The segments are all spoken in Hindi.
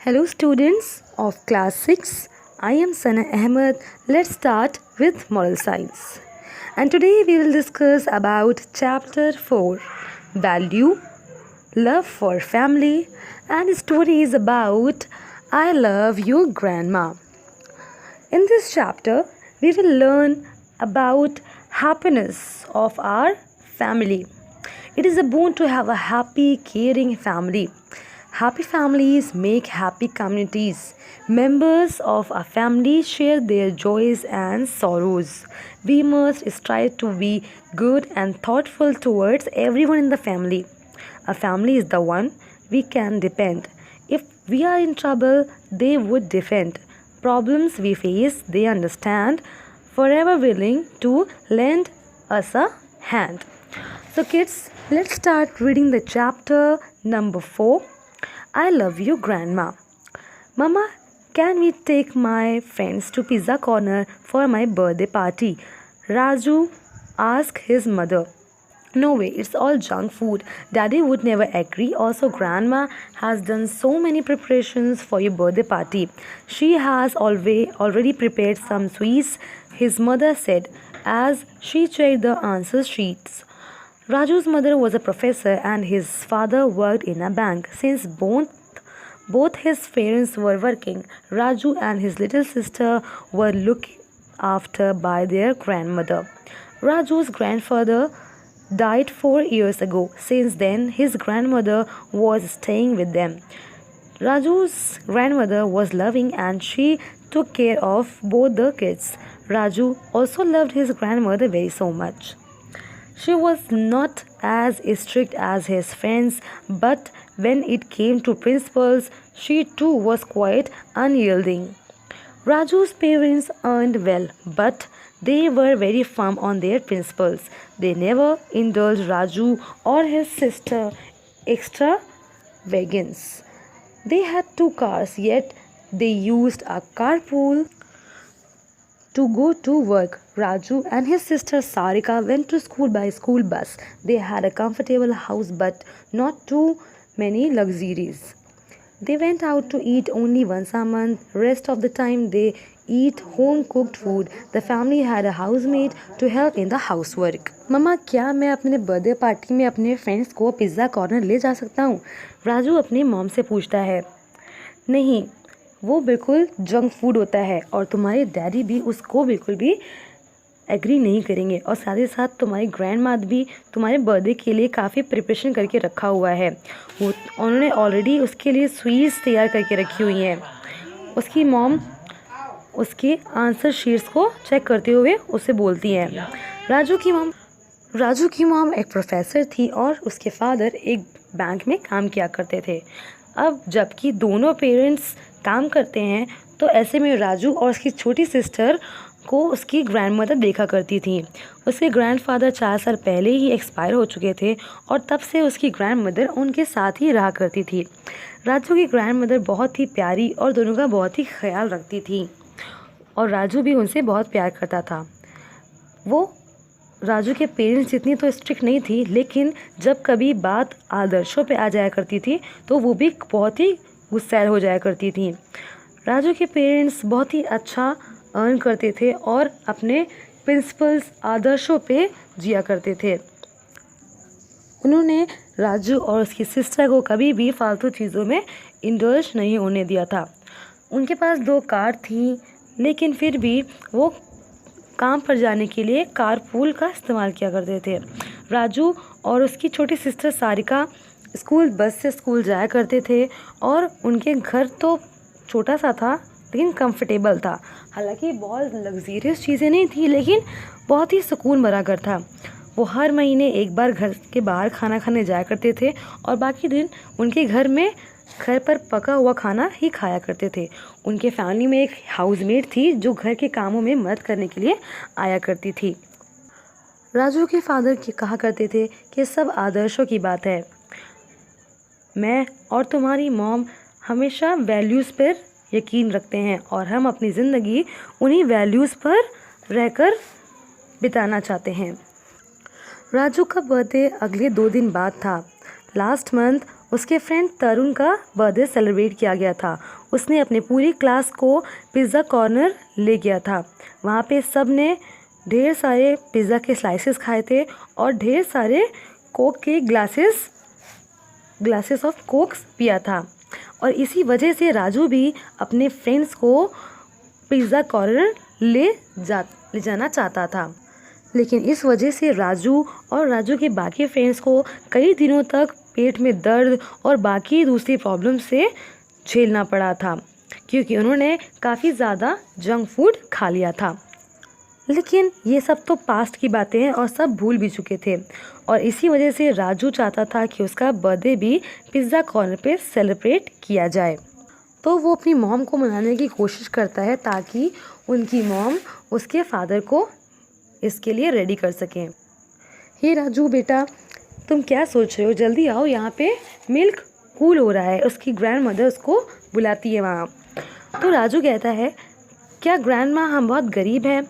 Hello students of class 6. I am Sana Ahmed. Let's start with moral science. And today we will discuss about chapter 4, value, love for family, and the story is about I love you grandma. In this chapter we will learn about happiness of our family. It is a boon to have a happy, caring family. Happy families make happy communities. Members of a family share their joys and sorrows. We must strive to be good and thoughtful towards everyone in the family. A family is the one we can depend. If we are in trouble, they would defend. Problems we face, they understand, forever willing to lend us a hand. So, kids, let's start reading the chapter number 4. I love you, Grandma. Mama, can we take my friends to Pizza Corner for my birthday party? Raju asked his mother. No way, it's all junk food. Daddy would never agree. Also, Grandma has done so many preparations for your birthday party. She has already prepared some sweets, his mother said as she checked the answer sheets. Raju's mother was a professor and his father worked in a bank. Since both his parents were working, Raju and his little sister were looked after by their grandmother. Raju's grandfather died 4 years ago. Since then, his grandmother was staying with them. Raju's grandmother was loving and she took care of both the kids. Raju also loved his grandmother very so much. She was not as strict as his friends, but when it came to principles, she too was quite unyielding. Raju's parents earned well, but they were very firm on their principles. They never indulged Raju or his sister extravagance. They had 2 cars, yet they used a carpool to go to work. Raju and his sister Sarika went to school by school bus. They had a comfortable house but not too many luxuries. They went out to eat only once a month. Rest of the time they eat home cooked food. The family had a housemaid to help in the housework. मम्मा, क्या मैं अपने बर्थडे पार्टी में अपने फ्रेंड्स को पिज़्ज़ा कॉर्नर ले जा सकता हूँ? राजू अपनी मॉम से पूछता है। नहीं, वो बिल्कुल जंक फूड होता है और तुम्हारे डैडी भी उसको बिल्कुल भी एग्री नहीं करेंगे और साथ ही साथ तुम्हारी ग्रैंड माद भी तुम्हारे बर्थडे के लिए काफ़ी प्रिपरेशन करके रखा हुआ है। वो उन्होंने ऑलरेडी उसके लिए स्वीट्स तैयार करके रखी हुई हैं। उसकी मॉम उसके आंसर शीट्स को चेक करते हुए उसे बोलती हैं। राजू की मॉम एक प्रोफेसर थी और उसके फादर एक बैंक में काम किया करते थे। अब जबकि दोनों पेरेंट्स काम करते हैं तो ऐसे में राजू और उसकी छोटी सिस्टर को उसकी ग्रैंडमदर देखा करती थी। उसके ग्रैंडफादर 4 साल पहले ही एक्सपायर हो चुके थे और तब से उसकी ग्रैंडमदर उनके साथ ही रहा करती थी। राजू की ग्रैंडमदर बहुत ही प्यारी और दोनों का बहुत ही ख्याल रखती थी और राजू भी उनसे बहुत प्यार करता था। वो राजू के पेरेंट्स जितनी तो स्ट्रिक्ट नहीं थी, लेकिन जब कभी बात आदर्शों पे आ जाया करती थी तो वो भी बहुत ही गुस्सैल हो जाया करती थी। राजू के पेरेंट्स बहुत ही अच्छा अर्न करते थे और अपने प्रिंसिपल्स आदर्शों पे जिया करते थे। उन्होंने राजू और उसकी सिस्टर को कभी भी फालतू चीज़ों में इंडल्ज नहीं होने दिया था। उनके पास 2 कार थी, लेकिन फिर भी वो काम पर जाने के लिए कारपूल का इस्तेमाल किया करते थे। राजू और उसकी छोटी सिस्टर सारिका स्कूल बस से स्कूल जाया करते थे और उनके घर तो छोटा सा था लेकिन कंफर्टेबल था। हालांकि बहुत लग्जरियस चीज़ें नहीं थी, लेकिन बहुत ही सुकून भरा घर था। वो हर महीने एक बार घर के बाहर खाना खाने जाया करते थे और बाकी दिन उनके घर पर पका हुआ खाना ही खाया करते थे। उनके फैमिली में एक हाउसमेट थी जो घर के कामों में मदद करने के लिए आया करती थी। राजू के फादर कहा करते थे कि सब आदर्शों की बात है। मैं और तुम्हारी मॉम हमेशा वैल्यूज़ पर यकीन रखते हैं और हम अपनी ज़िंदगी उन्हीं वैल्यूज़ पर रहकर बिताना चाहते हैं। राजू का बर्थडे अगले 2 दिन बाद था। लास्ट मंथ उसके फ्रेंड तरुण का बर्थडे सेलिब्रेट किया गया था। उसने अपने पूरी क्लास को पिज़्ज़ा कॉर्नर ले गया था। वहाँ पे सब ने ढेर सारे पिज़्ज़ा के स्लाइसेस खाए थे और ढेर सारे कोक के ग्लासेस ऑफ कोक्स पिया था। और इसी वजह से राजू भी अपने फ्रेंड्स को पिज़्ज़ा कॉर्नर ले जाना चाहता था, लेकिन इस वजह से राजू और राजू के बाकी फ्रेंड्स को कई दिनों तक पेट में दर्द और बाकी दूसरी प्रॉब्लम से झेलना पड़ा था, क्योंकि उन्होंने काफ़ी ज़्यादा जंक फूड खा लिया था। लेकिन ये सब तो पास्ट की बातें हैं और सब भूल भी चुके थे, और इसी वजह से राजू चाहता था कि उसका बर्थडे भी पिज़्ज़ा कॉर्नर पे सेलिब्रेट किया जाए। तो वो अपनी मॉम को मनाने की कोशिश करता है ताकि उनकी मॉम उसके फादर को इसके लिए रेडी कर सकें। हे राजू बेटा, तुम क्या सोच रहे हो? जल्दी आओ, यहाँ पे मिल्क कूल हो रहा है। उसकी ग्रैंड मदर उसको बुलाती है वहाँ। तो राजू कहता है, क्या ग्रैंड माँ, हम बहुत गरीब हैं।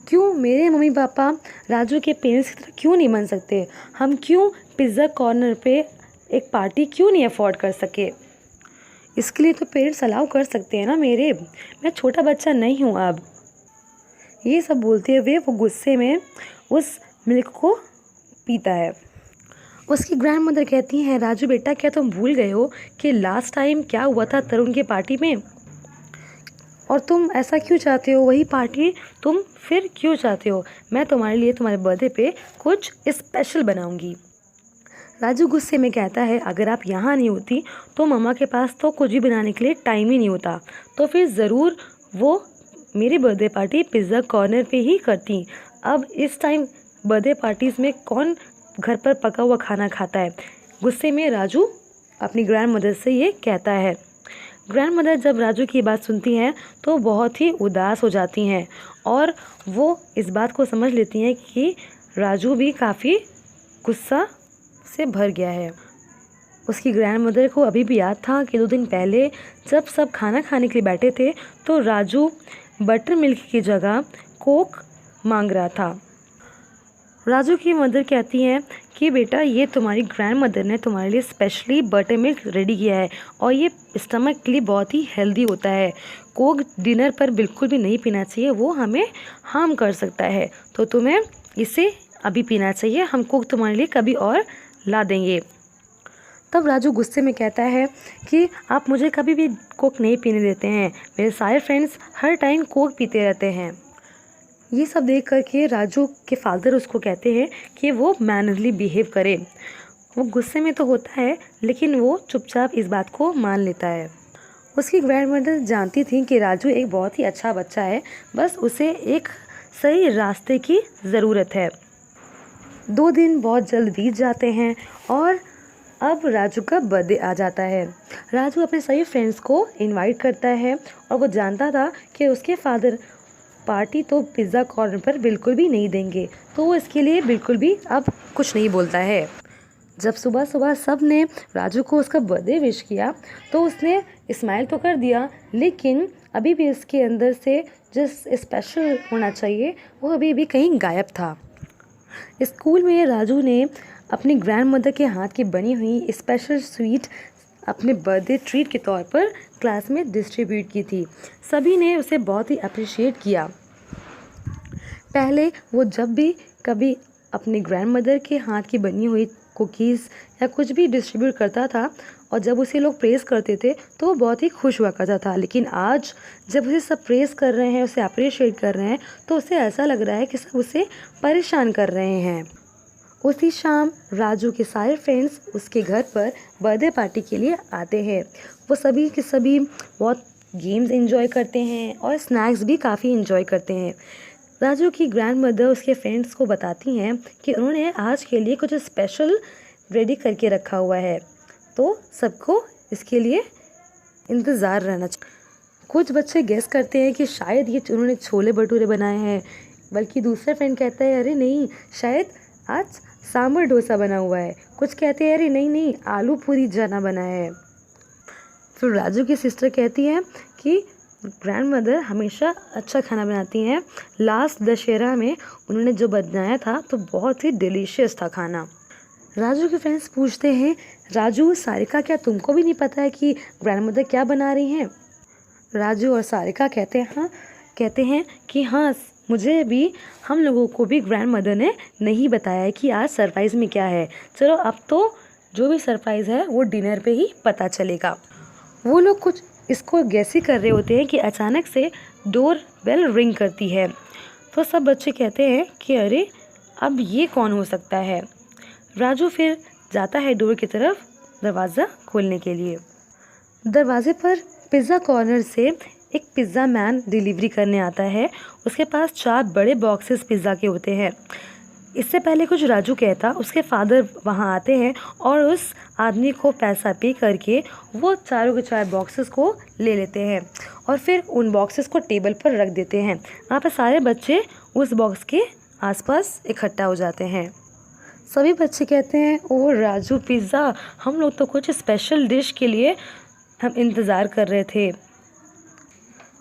क्यों मेरे मम्मी पापा राजू के पेरेंट्स की तरह क्यों नहीं बन सकते? हम क्यों पिज़्ज़ा कॉर्नर पे एक पार्टी क्यों नहीं अफोर्ड कर सके? इसके लिए तो पेरेंट्स अलाउ कर सकते हैं ना मेरे, मैं छोटा बच्चा नहीं हूँ अब। ये सब बोलते हुए वो गुस्से में उस मिल्क को पीता है। उसकी ग्रैंड मदर कहती हैं, राजू बेटा, क्या तुम भूल गए हो कि लास्ट टाइम क्या हुआ था तरुण के पार्टी में? और तुम ऐसा क्यों चाहते हो? वही पार्टी तुम फिर क्यों चाहते हो? मैं तुम्हारे लिए तुम्हारे बर्थडे पे कुछ स्पेशल बनाऊंगी। राजू गुस्से में कहता है, अगर आप यहाँ नहीं होती तो मम्मा के पास तो कुछ भी बनाने के लिए टाइम ही नहीं होता, तो फिर ज़रूर वो मेरी बर्थडे पार्टी पिज़्ज़ा कॉर्नर पे ही करती। अब इस टाइम बर्थडे पार्टीज़ में कौन घर पर पका हुआ खाना खाता है? गुस्से में राजू अपनी ग्रैंड मदर से ये कहता है। ग्रैंड मदर जब राजू की बात सुनती हैं तो बहुत ही उदास हो जाती हैं, और वो इस बात को समझ लेती हैं कि राजू भी काफ़ी गुस्सा से भर गया है। उसकी ग्रैंड मदर को अभी भी याद था कि 2 दिन पहले जब सब खाना खाने के लिए बैठे थे तो राजू बटर मिल्क की जगह कोक मांग रहा था। राजू की मदर कहती हैं कि बेटा, ये तुम्हारी ग्रैंड मदर ने तुम्हारे लिए स्पेशली बटर मिल्क रेडी किया है और ये स्टमक के लिए बहुत ही हेल्दी होता है। कोक डिनर पर बिल्कुल भी नहीं पीना चाहिए, वो हमें हार्म कर सकता है, तो तुम्हें इसे अभी पीना चाहिए। हम कोक तुम्हारे लिए कभी और ला देंगे। तब राजू गुस्से में कहता है कि आप मुझे कभी भी कोक नहीं पीने देते हैं, मेरे सारे फ्रेंड्स हर टाइम कोक पीते रहते हैं। ये सब देख कर के राजू के फादर उसको कहते हैं कि वो मैनरली बिहेव करे। वो गुस्से में तो होता है, लेकिन वो चुपचाप इस बात को मान लेता है। उसकी ग्रैंड मदर जानती थी कि राजू एक बहुत ही अच्छा बच्चा है, बस उसे एक सही रास्ते की ज़रूरत है। 2 दिन बहुत जल्द बीत जाते हैं और अब राजू का बर्थडे आ जाता है। राजू अपने सभी फ्रेंड्स को इनवाइट करता है और वो जानता था कि उसके फादर पार्टी तो पिज़्ज़ा कॉर्नर पर बिल्कुल भी नहीं देंगे, तो वो इसके लिए बिल्कुल भी अब कुछ नहीं बोलता है। जब सुबह सुबह सब ने राजू को उसका बर्थडे विश किया तो उसने स्माइल तो कर दिया, लेकिन अभी भी इसके अंदर से जिस स्पेशल होना चाहिए वो अभी भी कहीं गायब था। स्कूल में राजू ने अपनी ग्रैंड मदर के हाथ की बनी हुई स्पेशल स्वीट अपने बर्थडे ट्रीट के तौर पर क्लास में डिस्ट्रीब्यूट की थी। सभी ने उसे बहुत ही अप्रिशिएट किया। पहले वो जब भी कभी अपनी ग्रैंड मदर के हाथ की बनी हुई कुकीज़ या कुछ भी डिस्ट्रीब्यूट करता था और जब उसे लोग प्रेज़ करते थे तो वो बहुत ही खुश हुआ करता था, लेकिन आज जब उसे सब प्रेज़ कर रहे हैं, उसे अप्रिशिएट कर रहे हैं, तो उसे ऐसा लग रहा है कि सब उसे परेशान कर रहे हैं। उसी शाम राजू के सारे फ्रेंड्स उसके घर पर बर्थडे पार्टी के लिए आते हैं। वो सभी के सभी बहुत गेम्स एंजॉय करते हैं और स्नैक्स भी काफ़ी एंजॉय करते हैं। राजू की ग्रैंड मदर उसके फ्रेंड्स को बताती हैं कि उन्होंने आज के लिए कुछ स्पेशल रेडी करके रखा हुआ है, तो सबको इसके लिए इंतज़ार रहना चाहिए। कुछ बच्चे गेस करते हैं कि शायद ये उन्होंने छोले भटूरे बनाए हैं, बल्कि दूसरा फ्रेंड कहता है अरे नहीं, शायद आज सांभर डोसा बना हुआ है। कुछ कहते हैं अरे नहीं नहीं, आलू पूरी चना बना है। फिर राजू की सिस्टर कहती है कि ग्रैंड मदर हमेशा अच्छा खाना बनाती हैं, लास्ट दशहरा में उन्होंने जो बनाया था तो बहुत ही डिलीशियस था खाना। राजू के फ्रेंड्स पूछते हैं, राजू सारिका, क्या तुमको भी नहीं पता है कि ग्रैंडमदर क्या बना रही हैं? राजू और सारिका कहते हैं कि हाँ, मुझे भी, हम लोगों को भी ग्रैंडमदर ने नहीं बताया है कि आज सरप्राइज़ में क्या है। चलो अब तो जो भी सरप्राइज़ है वो डिनर पे ही पता चलेगा। वो लोग कुछ इसको गैसी कर रहे होते हैं कि अचानक से डोर बेल रिंग करती है। तो सब बच्चे कहते हैं कि अरे, अब ये कौन हो सकता है। राजू फिर जाता है डोर की तरफ दरवाज़ा खोलने के लिए। दरवाजे पर पिज़्ज़ा कॉर्नर से एक पिज़्ज़ा मैन डिलीवरी करने आता है। उसके पास 4 बड़े बॉक्सेस पिज़्ज़ा के होते हैं। इससे पहले कुछ राजू कहता, उसके फादर वहाँ आते हैं और उस आदमी को पैसा पे करके वो चारों के 4 बॉक्सेस को ले लेते हैं और फिर उन बॉक्सेस को टेबल पर रख देते हैं। वहाँ पर सारे बच्चे उस बॉक्स के आसपास इकट्ठा हो जाते हैं। सभी बच्चे कहते हैं, ओ राजू, पिज़्ज़ा, हम लोग तो कुछ स्पेशल डिश के लिए हम इंतज़ार कर रहे थे।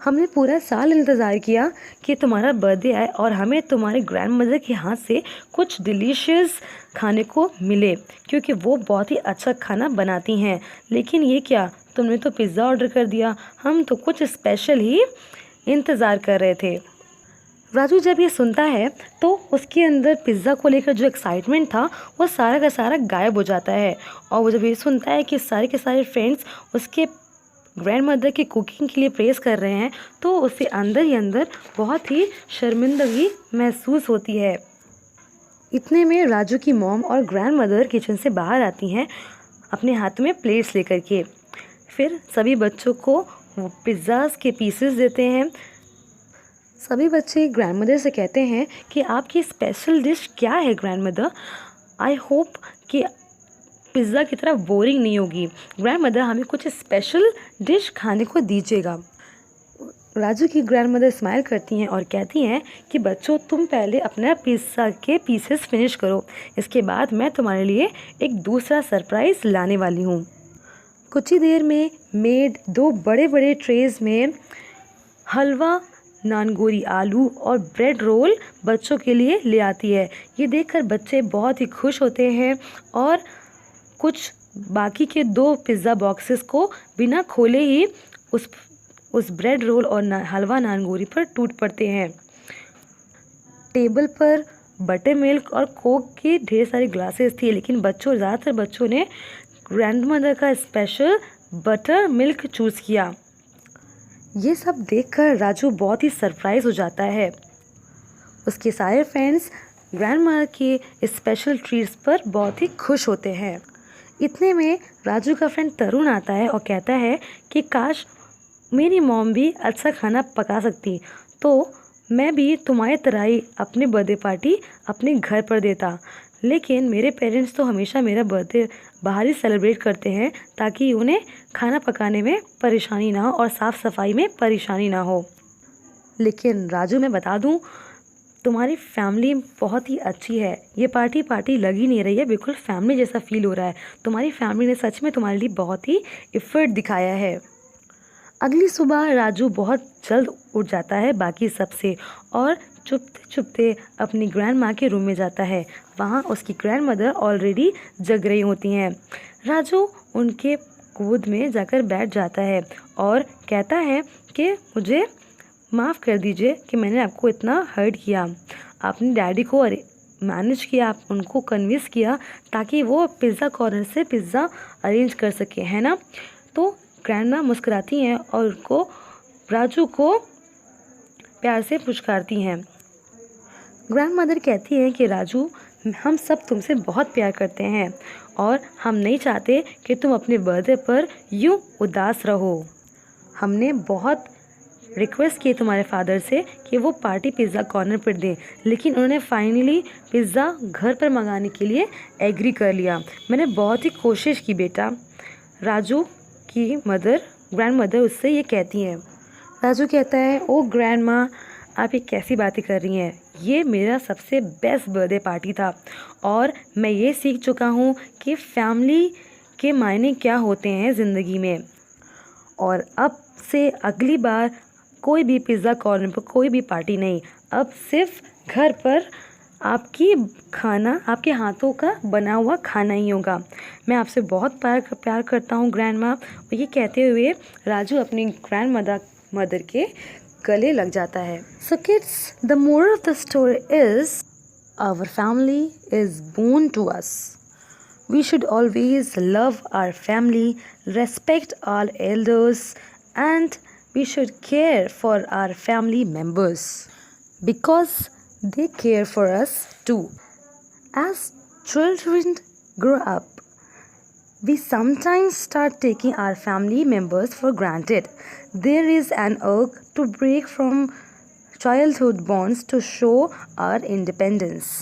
हमने पूरा साल इंतज़ार किया कि तुम्हारा बर्थडे आए और हमें तुम्हारे ग्रैंडमदर के हाथ से कुछ डिलीशियस खाने को मिले, क्योंकि वो बहुत ही अच्छा खाना बनाती हैं। लेकिन ये क्या, तुमने तो पिज़्ज़ा ऑर्डर कर दिया, हम तो कुछ स्पेशल ही इंतज़ार कर रहे थे। राजू जब ये सुनता है तो उसके अंदर पिज़्ज़ा को लेकर जो एक्साइटमेंट था वो सारा का सारा गायब हो जाता है। और वो जब ये सुनता है कि सारे के सारे फ्रेंड्स उसके ग्रैंडमदर की कुकिंग के लिए प्रेज़ कर रहे हैं तो उसे अंदर ही अंदर बहुत ही शर्मिंदगी महसूस होती है। इतने में राजू की मॉम और ग्रैंडमदर किचन से बाहर आती हैं अपने हाथ में प्लेट्स लेकर के। फिर सभी बच्चों को वो पिज़्ज़ास के पीसेस देते हैं। सभी बच्चे ग्रैंडमदर से कहते हैं कि आपकी स्पेशल डिश क्या है ग्रैंडमदर? आई होप कि पिज़्ज़ा की तरह बोरिंग नहीं होगी। ग्रैंडमदर, हमें कुछ स्पेशल डिश खाने को दीजिएगा। राजू की ग्रैंडमदर स्माइल करती हैं और कहती हैं कि बच्चों, तुम पहले अपना पिज़्ज़ा के पीसेस फिनिश करो, इसके बाद मैं तुम्हारे लिए एक दूसरा सरप्राइज़ लाने वाली हूँ। कुछ ही देर में मेड 2 बड़े बड़े ट्रेज़ में हलवा, नानगोरी आलू और ब्रेड रोल बच्चों के लिए ले आती है। ये देखकर बच्चे बहुत ही खुश होते हैं और कुछ बाकी के 2 पिज़्ज़ा बॉक्सेस को बिना खोले ही उस ब्रेड रोल और हलवा नानगोरी पर टूट पड़ते हैं। टेबल पर बटर मिल्क और कोक की ढेर सारी ग्लासेस थी, लेकिन ज़्यादातर बच्चों ने ग्रैंडमदर का स्पेशल बटर मिल्क चूज़ किया। ये सब देखकर राजू बहुत ही सरप्राइज हो जाता है। उसके सारे फ्रेंड्स ग्रैंडमदर के स्पेशल ट्रीट्स पर बहुत ही खुश होते हैं। इतने में राजू का फ्रेंड तरुण आता है और कहता है कि काश मेरी मॉम भी अच्छा खाना पका सकती तो मैं भी तुम्हारी तरह ही अपनी बर्थडे पार्टी अपने घर पर देता। लेकिन मेरे पेरेंट्स तो हमेशा मेरा बर्थडे बाहर ही सेलिब्रेट करते हैं ताकि उन्हें खाना पकाने में परेशानी ना हो और साफ़ सफाई में परेशानी ना हो। लेकिन राजू, मैं बता दूं, तुम्हारी फैमिली बहुत ही अच्छी है। ये पार्टी लग ही नहीं रही है, बिल्कुल फैमिली जैसा फील हो रहा है। तुम्हारी फैमिली ने सच में तुम्हारे लिए बहुत ही एफर्ट दिखाया है। अगली सुबह राजू बहुत जल्द उठ जाता है बाकी सबसे और चुपते चुपते अपनी ग्रैंड माँ के रूम में जाता है। वहाँ उसकी ग्रैंडमदर ऑलरेडी जग रही होती हैं। राजू उनके गोद में जाकर बैठ जाता है और कहता है कि मुझे माफ़ कर दीजिए कि मैंने आपको इतना हर्ट किया। आपने डैडी को मैनेज किया, आप उनको कन्विंस किया ताकि वो पिज़्ज़ा कॉर्नर से पिज़्ज़ा अरेंज कर सके, है ना? तो ग्रैंडमा मुस्कुराती हैं और राजू को प्यार से पुचकारती हैं। ग्रैंडमदर कहती हैं कि राजू, हम सब तुमसे बहुत प्यार करते हैं और हम नहीं चाहते कि तुम अपने बर्थडे पर यूँ उदास रहो। हमने बहुत रिक्वेस्ट की तुम्हारे फादर से कि वो पार्टी पिज़्ज़ा कॉर्नर पर दें, लेकिन उन्होंने फाइनली पिज़्ज़ा घर पर मंगाने के लिए एग्री कर लिया। मैंने बहुत ही कोशिश की बेटा। राजू की ग्रैंडमदर उससे ये कहती हैं। राजू कहता है, ओ ग्रैंडमा, आप ये कैसी बातें कर रही हैं? ये मेरा सबसे बेस्ट बर्थडे पार्टी था और मैं ये सीख चुका हूँ कि फैमिली के मायने क्या होते हैं ज़िंदगी में। और अब से अगली बार कोई भी पिज़्ज़ा कॉर्नर पर कोई भी पार्टी नहीं, अब सिर्फ घर पर आपके हाथों का बना हुआ खाना ही होगा। मैं आपसे बहुत प्यार करता हूँ ग्रैंड माँ। और ये कहते हुए राजू अपनी ग्रैंड मदर के गले लग जाता है। So kids, the moral of the story is our family is born to us. We should always love our family, respect our elders, and we should care for our family members because they care for us too. As children grow up, we sometimes start taking our family members for granted. There is an urge to break from childhood bonds to show our independence.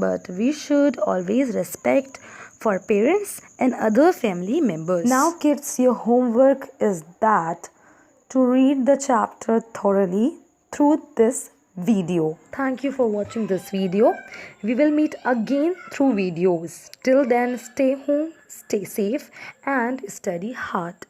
But we should always respect for parents and other family members. Now kids, your homework is that to read the chapter thoroughly through this video. Thank you for watching this video. We will meet again through videos. Till then, stay home, stay safe and study hard.